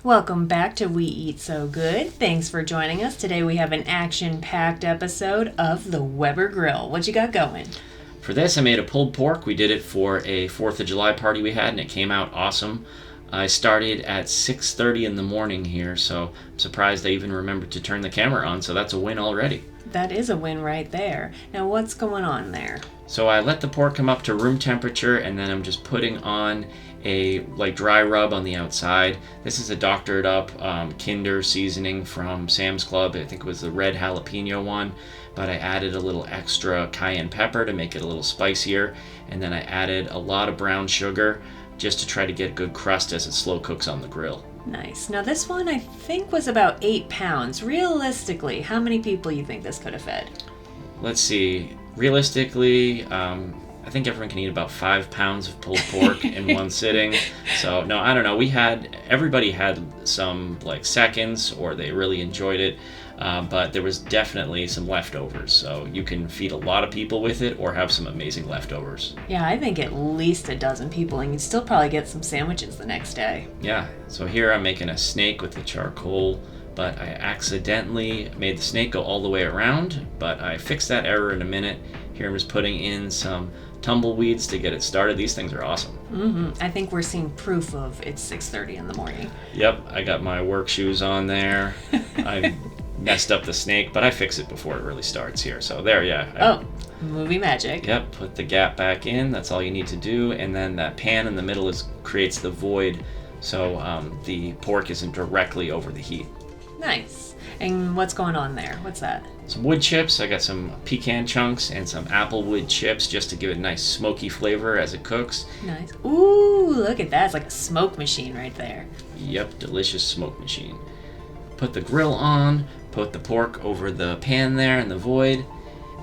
Welcome back to We Eat So Good. Thanks for joining us. Today we have an action-packed episode of the Weber Grill. What you got going? For this, I made a pulled pork. We did it for a 4th of July party we had, and it came out awesome. I started at 6:30 in the morning here, so I'm surprised I even remembered to turn the camera on, so that's a win already. That is a win right there. Now, what's going on there? So I let the pork come up to room temperature, and then I'm just putting on a dry rub on the outside. This is a doctored up Kinder seasoning from Sam's Club. I think it was the red jalapeno one, but I added a little extra cayenne pepper to make it a little spicier, and then I added a lot of brown sugar just to try to get good crust as it slow cooks on the grill. Nice. Now this one I think was about 8 pounds. Realistically, how many people you think this could have fed? Let's see. Realistically, I think everyone can eat about 5 pounds of pulled pork in one sitting. So, no, I don't know. Everybody had some seconds, or they really enjoyed it. But there was definitely some leftovers. So you can feed a lot of people with it or have some amazing leftovers. Yeah, I think at least a dozen people, and you'd still probably get some sandwiches the next day. Yeah, so here I'm making a snake with the charcoal, but I accidentally made the snake go all the way around, but I fixed that error in a minute. Here I'm just putting in some tumbleweeds to get it started. These things are awesome. Mm-hmm. I think we're seeing proof of it's 6:30 in the morning. Yep, I got my work shoes on there. I messed up the snake, but I fix it before it really starts here. So there, yeah. Movie magic. Yep, put the gap back in. That's all you need to do. And then that pan in the middle creates the void, so the pork isn't directly over the heat. Nice. And what's going on there? What's that? Some wood chips. I got some pecan chunks and some apple wood chips just to give it a nice smoky flavor as it cooks. Nice. Ooh, look at that. It's like a smoke machine right there. Yep, delicious smoke machine. Put the grill on, put the pork over the pan there in the void,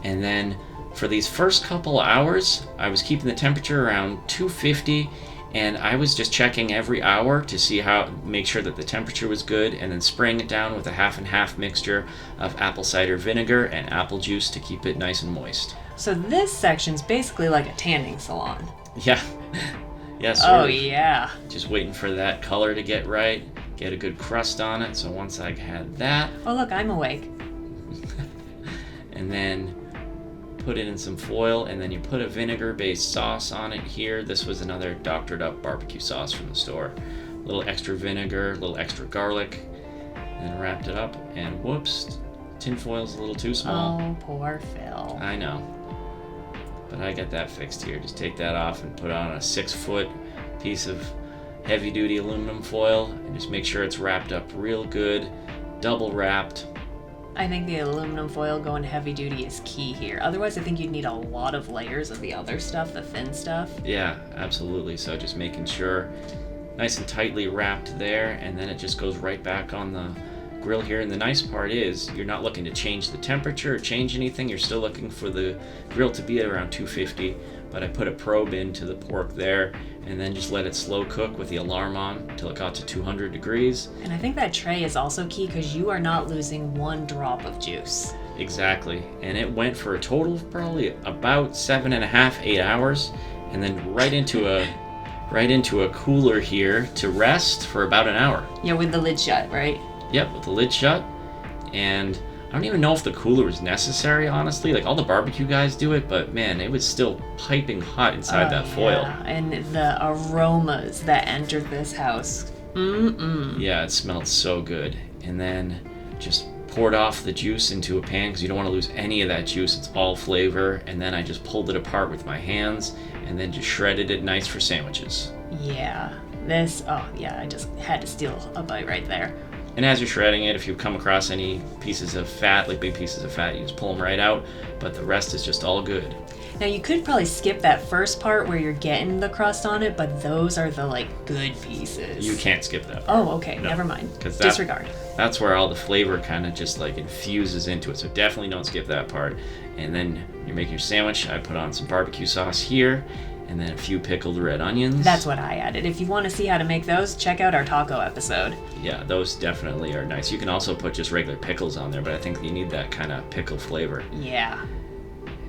and then for these first couple hours, I was keeping the temperature around 250, and I was just checking every hour to make sure that the temperature was good, and then spraying it down with a half and half mixture of apple cider vinegar and apple juice to keep it nice and moist. So this section's basically like a tanning salon. Yeah. Yeah, sort of. Yeah. Just waiting for that color to get right, get a good crust on it. So once I had that... Oh, look, I'm awake. And then put it in some foil, and then you put a vinegar-based sauce on it here. This was another doctored up barbecue sauce from the store. A little extra vinegar, a little extra garlic, and then wrapped it up, and whoops, tin foil's a little too small. Oh, poor Phil. I know. But I got that fixed here. Just take that off and put on a 6-foot piece of heavy-duty aluminum foil, and just make sure it's wrapped up real good, double wrapped. I think the aluminum foil going heavy duty is key here. Otherwise, I think you'd need a lot of layers of the other stuff, the thin stuff. Yeah, absolutely. So just making sure nice and tightly wrapped there, and then it just goes right back on the grill here. And the nice part is you're not looking to change the temperature or change anything. You're still looking for the grill to be at around 250, but I put a probe into the pork there and then just let it slow cook with the alarm on until it got to 200 degrees. And I think that tray is also key because you are not losing one drop of juice. Exactly. And it went for a total of probably about 7.5, 8 hours, and then right into a cooler here to rest for about an hour. Yeah, with the lid shut, right? Yep, with the lid shut. And I don't even know if the cooler was necessary, honestly. All the barbecue guys do it, but man, it was still piping hot inside that foil. Yeah, and the aromas that entered this house. Yeah, it smelled so good. And then just poured off the juice into a pan because you don't want to lose any of that juice. It's all flavor. And then I just pulled it apart with my hands and then just shredded it nice for sandwiches. Yeah, I just had to steal a bite right there. And as you're shredding it, if you come across any pieces of fat, big pieces of fat, you just pull them right out, but the rest is just all good. Now you could probably skip that first part where you're getting the crust on it, but those are the good pieces. You can't skip that part. Oh, okay, no. Never mind. Disregard. That's where all the flavor kind of just infuses into it, so definitely don't skip that part. And then you're making your sandwich. I put on some barbecue sauce here, and then a few pickled red onions. That's what I added. If you want to see how to make those, check out our taco episode. Yeah, those definitely are nice. You can also put just regular pickles on there, but I think you need that kind of pickle flavor. Yeah.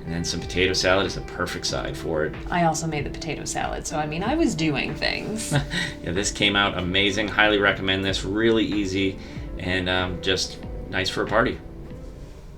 And then some potato salad is a perfect side for it. I also made the potato salad, so I mean, I was doing things. Yeah, this came out amazing. Highly recommend this. Really easy and just nice for a party.